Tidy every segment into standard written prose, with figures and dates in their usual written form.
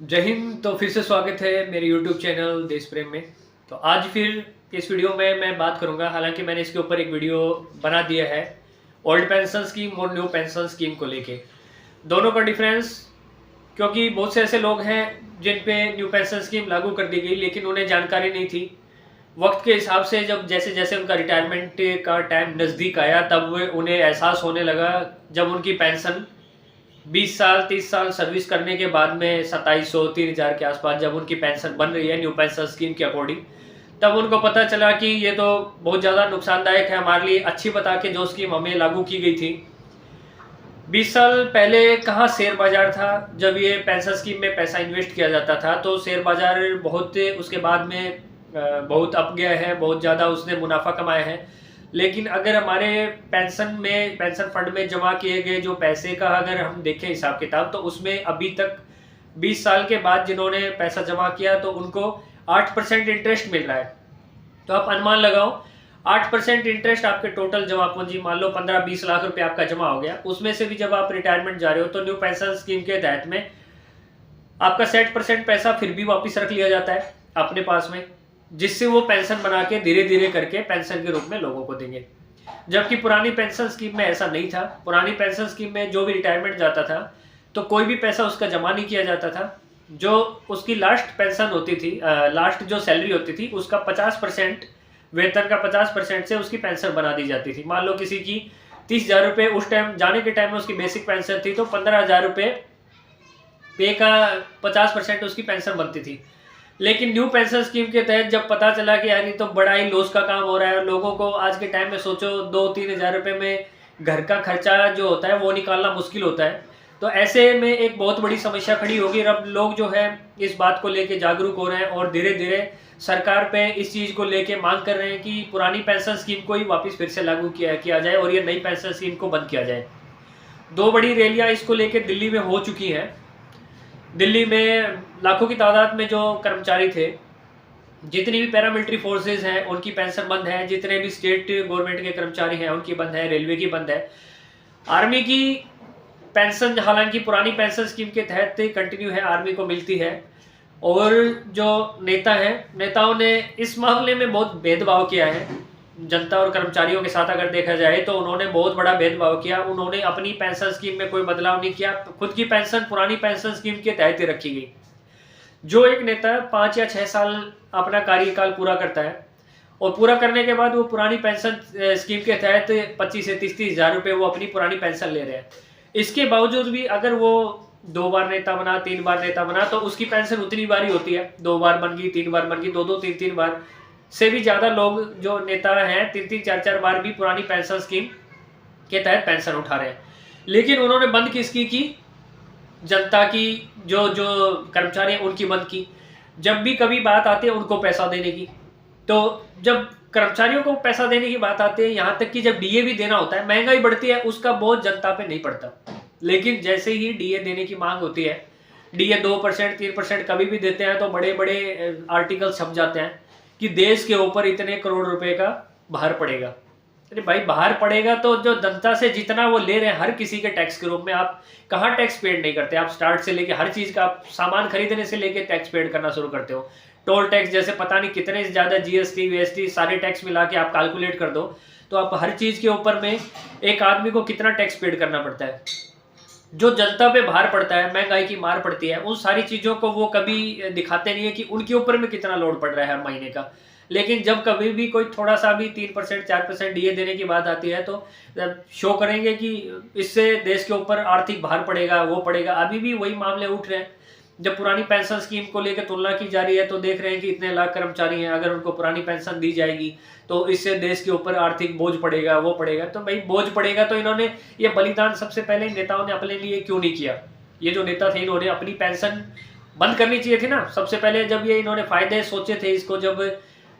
जय हिंद। तो फिर से स्वागत है मेरे YouTube चैनल देश प्रेम में। तो आज फिर इस वीडियो में मैं बात करूंगा, हालांकि मैंने इसके ऊपर एक वीडियो बना दिया है ओल्ड पेंशन स्कीम और न्यू पेंशन स्कीम को लेके, दोनों का डिफरेंस। क्योंकि बहुत से ऐसे लोग हैं जिन पे न्यू पेंशन स्कीम लागू कर दी गई लेकिन उन्हें जानकारी नहीं थी। वक्त के हिसाब से जब जैसे जैसे उनका रिटायरमेंट का टाइम नज़दीक आया तब उन्हें एहसास होने लगा, जब उनकी पेंशन 20 साल 30 साल सर्विस करने के बाद में 2700 3000 के आसपास जब उनकी पेंशन बन रही है न्यू पेंशन स्कीम के अकॉर्डिंग, तब उनको पता चला कि ये तो बहुत ज़्यादा नुकसानदायक है हमारे लिए। अच्छी बता के जो स्कीम हमें लागू की गई थी 20 साल पहले, कहाँ शेयर बाजार था जब ये पेंशन स्कीम में पैसा इन्वेस्ट किया जाता था, तो शेयर बाजार बहुत उसके बाद में बहुत अप गया है, बहुत ज़्यादा उसने मुनाफा कमाया है। लेकिन अगर हमारे पेंशन फंड में जमा किए गए जो पैसे का अगर हम देखें हिसाब किताब, तो उसमें अभी तक 20 साल के बाद जिन्होंने पैसा जमा किया तो उनको 8% इंटरेस्ट मिल रहा है। तो आप अनुमान लगाओ, 8% इंटरेस्ट आपके टोटल जमा पूंजी, मान लो 15-20 लाख रुपए आपका जमा हो गया, उसमें से भी जब आप रिटायरमेंट जा रहे हो तो न्यू पेंशन स्कीम के तहत में आपका 60% पैसा फिर भी वापस रख लिया जाता है अपने पास में, जिससे वो पेंशन बना के धीरे धीरे करके पेंशन के रूप में लोगों को देंगे। जबकि पुरानी पेंशन स्कीम में ऐसा नहीं था। पुरानी पेंशन स्कीम में जो भी रिटायरमेंट जाता था तो कोई भी पैसा उसका जमा नहीं किया जाता था। जो उसकी लास्ट पेंशन होती थी, लास्ट जो सैलरी होती थी उसका 50%, वेतन का 50% से उसकी पेंशन बना दी जाती थी। मान लो किसी की 30,000 रुपये उस टाइम जाने के टाइम में उसकी बेसिक पेंशन थी, तो 15,000 रुपये पे का 50% उसकी पेंशन बनती थी। लेकिन न्यू पेंशन स्कीम के तहत जब पता चला कि यार ये तो बड़ा ही लॉस का काम हो रहा है, लोगों को आज के टाइम में सोचो 2-3 हज़ार रुपये में घर का खर्चा जो होता है वो निकालना मुश्किल होता है, तो ऐसे में एक बहुत बड़ी समस्या खड़ी होगी। अब लोग जो है इस बात को लेके जागरूक हो रहे हैं और धीरे धीरे सरकार पे इस चीज़ को लेके मांग कर रहे हैं कि पुरानी पेंशन स्कीम को ही वापस फिर से लागू किया जाए और ये नई पेंशन स्कीम को बंद किया जाए। दो बड़ी रैलियां इसको लेके दिल्ली में हो चुकी हैं। दिल्ली में लाखों की तादाद में जो कर्मचारी थे, जितनी भी पैरामिलिट्री फोर्सेज हैं उनकी पेंशन बंद है, जितने भी स्टेट गवर्नमेंट के कर्मचारी हैं उनकी बंद है, रेलवे की बंद है। आर्मी की पेंशन हालांकि पुरानी पेंशन स्कीम के तहत कंटिन्यू है, आर्मी को मिलती है। और जो नेता हैं, नेताओं ने इस मामले में बहुत भेदभाव किया है जनता और कर्मचारियों के साथ। अगर देखा जाए तो उन्होंने बहुत बड़ा भेदभाव किया। उन्होंने अपनी पेंशन स्कीम में कोई बदलाव नहीं किया, खुद की पेंशन पुरानी पेंशन स्कीम के तहत ही रखी गई। जो एक नेता 5 या 6 साल अपना कार्यकाल पूरा करता है और पूरा करने के बाद वो पुरानी पेंशन स्कीम के तहत 25 से 30 हज़ार रुपये वो अपनी पुरानी पेंशन ले रहे हैं, इसके बावजूद भी अगर वो 2 बार नेता बना, 3 बार नेता बना, तो उसकी पेंशन उतनी बार ही होती है। 2 बार बन गई, 3 बार बन गई, 2-2 3-3 बार से भी ज़्यादा लोग जो नेता हैं 3-3 4-4 बार भी पुरानी पेंशन स्कीम के तहत पेंशन उठा रहे हैं। लेकिन उन्होंने बंद किसकी की? जनता की, जो जो कर्मचारी हैं उनकी बंद की। जब भी कभी बात आती है उनको पैसा देने की, तो जब कर्मचारियों को पैसा देने की बात आती है, यहाँ तक कि जब डीए भी देना होता है, महंगाई बढ़ती है, उसका बोझ जनता पे नहीं पड़ता। लेकिन जैसे ही डीए देने की मांग होती है, डीए 2% 3% कभी भी देते हैं, तो बड़े बड़े आर्टिकल छप जाते हैं कि देश के ऊपर इतने करोड़ रुपए का भार पड़ेगा। अरे भाई, बाहर पड़ेगा तो जो जनता से जितना वो ले रहे हैं हर किसी के टैक्स के रूप में, आप कहाँ टैक्स पेड नहीं करते? आप स्टार्ट से लेके हर चीज़ का, आप सामान खरीदने से लेके टैक्स पेड करना शुरू करते हो। टोल टैक्स जैसे पता नहीं कितने ज़्यादा, जीएसटी वीएसटी सारे टैक्स मिला के आप कैलकुलेट कर दो, तो आप हर चीज़ के ऊपर में एक आदमी को कितना टैक्स पेड करना पड़ता है। जो जनता पे भार पड़ता है, महंगाई की मार पड़ती है, उन सारी चीज़ों को वो कभी दिखाते नहीं है कि उनके ऊपर में कितना लोड पड़ रहा है हर महीने का। लेकिन जब कभी भी कोई थोड़ा सा भी 3% 4% डीए देने की बात आती है, तो शो करेंगे कि इससे देश के ऊपर आर्थिक भार पड़ेगा, वो पड़ेगा। अभी भी वही मामले उठ रहे हैं। जब पुरानी पेंशन स्कीम को लेकर तुलना की जा रही है तो देख रहे हैं कि इतने लाख कर्मचारी हैं, अगर उनको पुरानी पेंशन दी जाएगी तो इससे देश के ऊपर आर्थिक बोझ पड़ेगा, वो पड़ेगा। तो भाई बोझ पड़ेगा तो इन्होंने ये बलिदान सबसे पहले नेताओं ने अपने लिए क्यों नहीं किया? ये जो नेता थे इन्होंने अपनी पेंशन बंद करनी चाहिए थी ना सबसे पहले। जब ये इन्होंने फायदे सोचे थे, इसको जब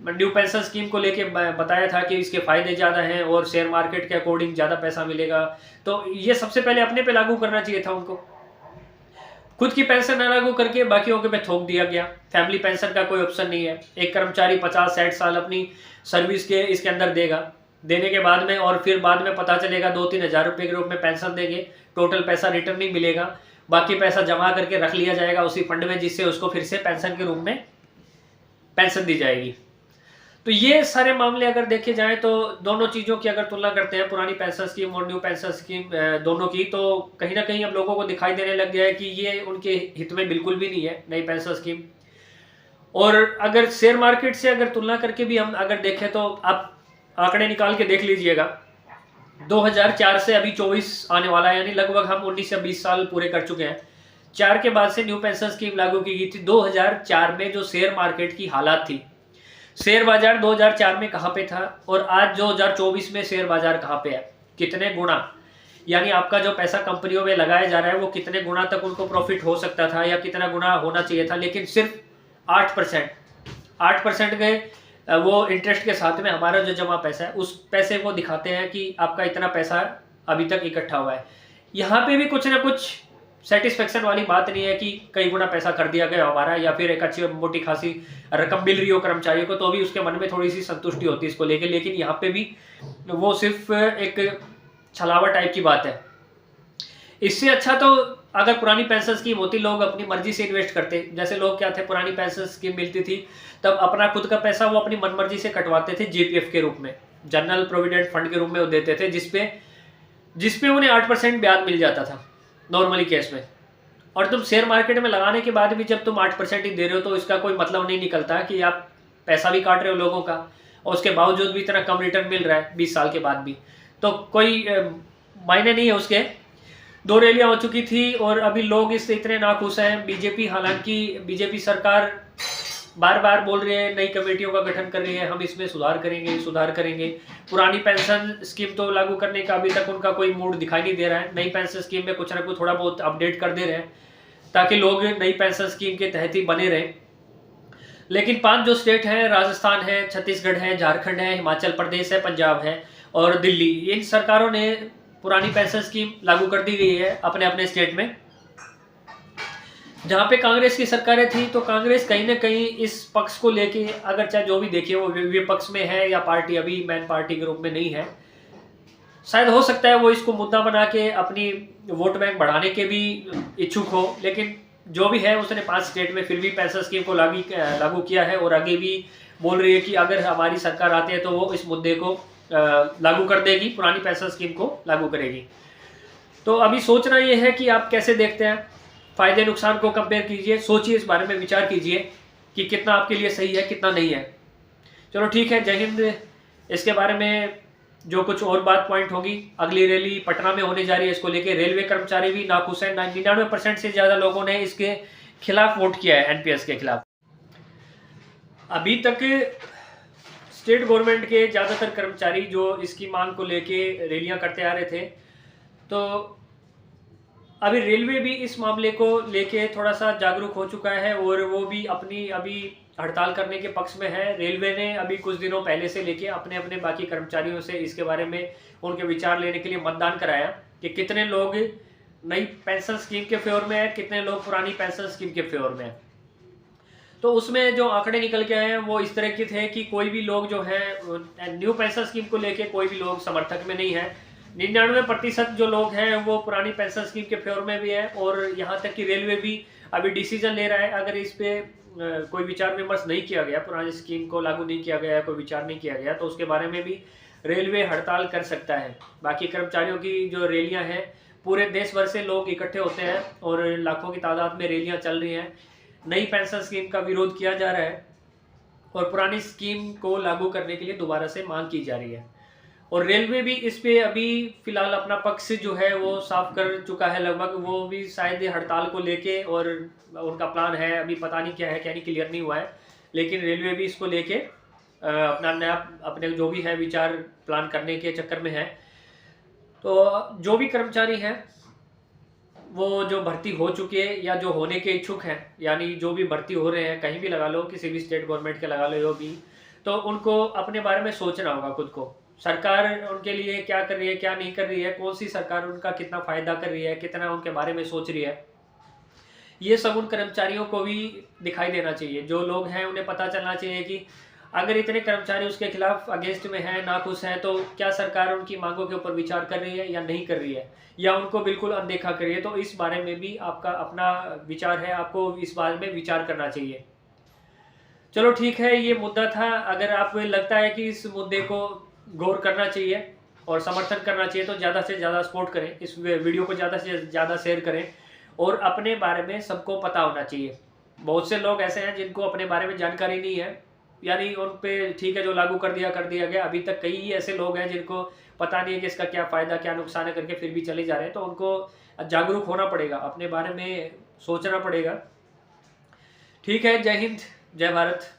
न्यू पेंशन स्कीम को लेके बताया था कि इसके फायदे ज़्यादा हैं और शेयर मार्केट के अकॉर्डिंग ज़्यादा पैसा मिलेगा, तो ये सबसे पहले अपने पे लागू करना चाहिए था उनको। खुद की पेंशन न लागू करके बाकियों के पे थोप दिया गया। फैमिली पेंशन का कोई ऑप्शन नहीं है। एक कर्मचारी 50-60 साल अपनी सर्विस के इसके अंदर देगा, देने के बाद में और फिर बाद में पता चलेगा 2-3 हज़ार रुपये के रूप में पेंशन देंगे, टोटल पैसा रिटर्न नहीं मिलेगा। बाकी पैसा जमा करके रख लिया जाएगा उसी फंड में, जिससे उसको फिर से पेंशन के रूप में पेंशन दी जाएगी। तो ये सारे मामले अगर देखे जाएं तो दोनों चीज़ों की अगर तुलना करते हैं, पुरानी पेंशन स्कीम और न्यू पेंशन स्कीम दोनों की, तो कहीं ना कहीं अब लोगों को दिखाई देने लग गया है कि ये उनके हित में बिल्कुल भी नहीं है नई पेंशन स्कीम। और अगर शेयर मार्केट से अगर तुलना करके भी हम अगर देखें तो आप आंकड़े निकाल के देख लीजिएगा, 2004 से अभी 24 आने वाला है, यानी लगभग हम 19 से 20 साल पूरे कर चुके हैं। 4 के बाद से न्यू पेंशन स्कीम लागू की गई थी। 2004 में जो शेयर मार्केट की हालात थी, शेयर बाजार 2004 में कहाँ पे था और आज 2024 में शेयर बाजार कहाँ पे है, कितने गुना, यानी आपका जो पैसा कंपनियों में लगाया जा रहा है वो कितने गुना तक उनको प्रॉफिट हो सकता था या कितना गुना होना चाहिए था, लेकिन सिर्फ 8% के वो इंटरेस्ट के साथ में हमारा जो जमा पैसा है उस पैसे को दिखाते हैं कि आपका इतना पैसा अभी तक इकट्ठा हुआ है। यहाँ पे भी कुछ ना कुछ सेटिस्फेक्शन वाली बात नहीं है कि कई गुना पैसा कर दिया गया हमारा या फिर एक अच्छी मोटी खासी रकम मिल रही हो कर्मचारियों को, तो भी उसके मन में थोड़ी सी संतुष्टि होती है इसको लेके। लेकिन यहाँ पे भी वो सिर्फ एक छलावा टाइप की बात है। इससे अच्छा तो अगर पुरानी पेंशन स्कीम होती, लोग अपनी मर्जी से इन्वेस्ट करते। जैसे लोग क्या थे, पुरानी पेंशन स्कीम मिलती थी तब अपना खुद का पैसा वो अपनी मनमर्जी से कटवाते थे, जीपीएफ के रूप में, जनरल प्रोविडेंट फंड के रूप में वो देते थे, जिसपे उन्हें 8% ब्याज मिल जाता था नॉर्मली केस में। और तुम शेयर मार्केट में लगाने के बाद भी जब तुम 8% ही दे रहे हो तो इसका कोई मतलब नहीं निकलता कि आप पैसा भी काट रहे हो लोगों का और उसके बावजूद भी इतना कम रिटर्न मिल रहा है 20 साल के बाद भी, तो कोई मायने नहीं है उसके। 2 रैलियां हो चुकी थी और अभी लोग इससे इतने नाखुश हैं। बीजेपी, हालांकि बीजेपी सरकार बार बार बोल रही है, नई कमेटियों का गठन कर रही है, हम इसमें सुधार करेंगे। पुरानी पेंशन स्कीम तो लागू करने का अभी तक उनका कोई मूड दिखाई नहीं दे रहा है। नई पेंशन स्कीम में कुछ ना कुछ थोड़ा बहुत अपडेट कर दे रहे हैं ताकि लोग नई पेंशन स्कीम के तहत ही बने रहें। लेकिन 5 जो स्टेट हैं, राजस्थान है, छत्तीसगढ़ है, झारखंड है, हिमाचल प्रदेश है, पंजाब है और दिल्ली, इन सरकारों ने पुरानी पेंशन स्कीम लागू कर दी गई है अपने अपने स्टेट में। जहाँ पे कांग्रेस की सरकारें थी तो कांग्रेस कहीं ना कहीं इस पक्ष को लेके, अगर चाहे जो भी देखिए, वो विपक्ष में है या पार्टी अभी मैन पार्टी के रूप में नहीं है, शायद हो सकता है वो इसको मुद्दा बना के अपनी वोट बैंक बढ़ाने के भी इच्छुक हो। लेकिन जो भी है, उसने 5 स्टेट में फिर भी पेंशन स्कीम को लागू किया है और आगे भी बोल रही है कि अगर हमारी सरकार आती है तो वो इस मुद्दे को लागू कर देगी, पुरानी पेंशन स्कीम को लागू करेगी। तो अभी सोचना ये है कि आप कैसे देखते हैं, फायदे नुकसान को कंपेयर कीजिए, सोचिए, इस बारे में विचार कीजिए कि कितना आपके लिए सही है, कितना नहीं है। चलो ठीक है, जय हिंद। इसके बारे में जो कुछ और बात पॉइंट होगी, अगली रैली पटना में होने जा रही है, इसको लेके रेलवे कर्मचारी भी नाखुश हैं। 99% से ज़्यादा लोगों ने इसके खिलाफ वोट किया है, एनपीएस के खिलाफ। अभी तक स्टेट गवर्नमेंट के ज़्यादातर कर्मचारी जो इसकी मांग को लेके रैलियां करते आ रहे थे, तो अभी रेलवे भी इस मामले को लेके थोड़ा सा जागरूक हो चुका है और वो भी अपनी अभी हड़ताल करने के पक्ष में है। रेलवे ने अभी कुछ दिनों पहले से लेके अपने अपने बाकी कर्मचारियों से इसके बारे में उनके विचार लेने के लिए मतदान कराया कि कितने लोग नई पेंशन स्कीम के फेवर में है, कितने लोग पुरानी पेंशन स्कीम के फेवर में है। तो उसमें जो आंकड़े निकल के आए हैं वो इस तरह के थे कि कोई भी लोग जो है न्यू पेंशन स्कीम को लेके कोई भी लोग समर्थक में नहीं है। 99% जो लोग हैं वो पुरानी पेंशन स्कीम के फेवर में भी है और यहाँ तक कि रेलवे भी अभी डिसीजन ले रहा है। अगर इस पे कोई विचार विमर्श नहीं किया गया, पुरानी स्कीम को लागू नहीं किया गया, कोई विचार नहीं किया गया, तो उसके बारे में भी रेलवे हड़ताल कर सकता है। बाकी कर्मचारियों की जो रैलियां हैं, पूरे देश भर से लोग इकट्ठे होते हैं और लाखों की तादाद में रैलियां चल रही हैं। नई पेंशन स्कीम का विरोध किया जा रहा है और पुरानी स्कीम को लागू करने के लिए दोबारा से मांग की जा रही है। और रेलवे भी इस पे अभी फिलहाल अपना पक्ष जो है वो साफ कर चुका है लगभग। वो भी शायद हड़ताल को लेके, और उनका प्लान है, अभी पता नहीं क्या है, क्या नहीं, क्लियर नहीं हुआ है, लेकिन रेलवे भी इसको लेके अपना नया अपने जो भी है विचार प्लान करने के चक्कर में है। तो जो भी कर्मचारी हैं वो जो भर्ती हो चुके हैं या जो होने के इच्छुक हैं, यानी जो भी भर्ती हो रहे हैं, कहीं भी लगा लो, किसी भी स्टेट गवर्नमेंट के लगा लो जो भी, तो उनको अपने बारे में सोचना होगा खुद को। सरकार उनके लिए क्या कर रही है, क्या नहीं कर रही है, कौन सी सरकार उनका कितना फायदा कर रही है, कितना उनके बारे में सोच रही है, ये सब उन कर्मचारियों को भी दिखाई देना चाहिए। जो लोग हैं उन्हें पता चलना चाहिए कि अगर इतने कर्मचारी उसके खिलाफ अगेंस्ट में हैं, नाखुश हैं, तो क्या सरकार उनकी मांगों के ऊपर विचार कर रही है या नहीं कर रही है, या उनको बिल्कुल अनदेखा कर रही है? तो इस बारे में भी आपका अपना विचार है, आपको इस बारे में विचार करना चाहिए। चलो ठीक है, ये मुद्दा था। अगर आपको लगता है कि इस मुद्दे को गौर करना चाहिए और समर्थन करना चाहिए तो ज़्यादा से ज़्यादा सपोर्ट करें, इस वीडियो को ज़्यादा से ज़्यादा शेयर करें, और अपने बारे में सबको पता होना चाहिए। बहुत से लोग ऐसे हैं जिनको अपने बारे में जानकारी नहीं है, यानी उन पे ठीक है जो लागू कर दिया गया। अभी तक कई ऐसे लोग हैं जिनको पता नहीं है कि इसका क्या फ़ायदा क्या नुकसान है करके फिर भी चले जा रहे हैं। तो उनको जागरूक होना पड़ेगा, अपने बारे में सोचना पड़ेगा। ठीक है, जय हिंद, जय भारत।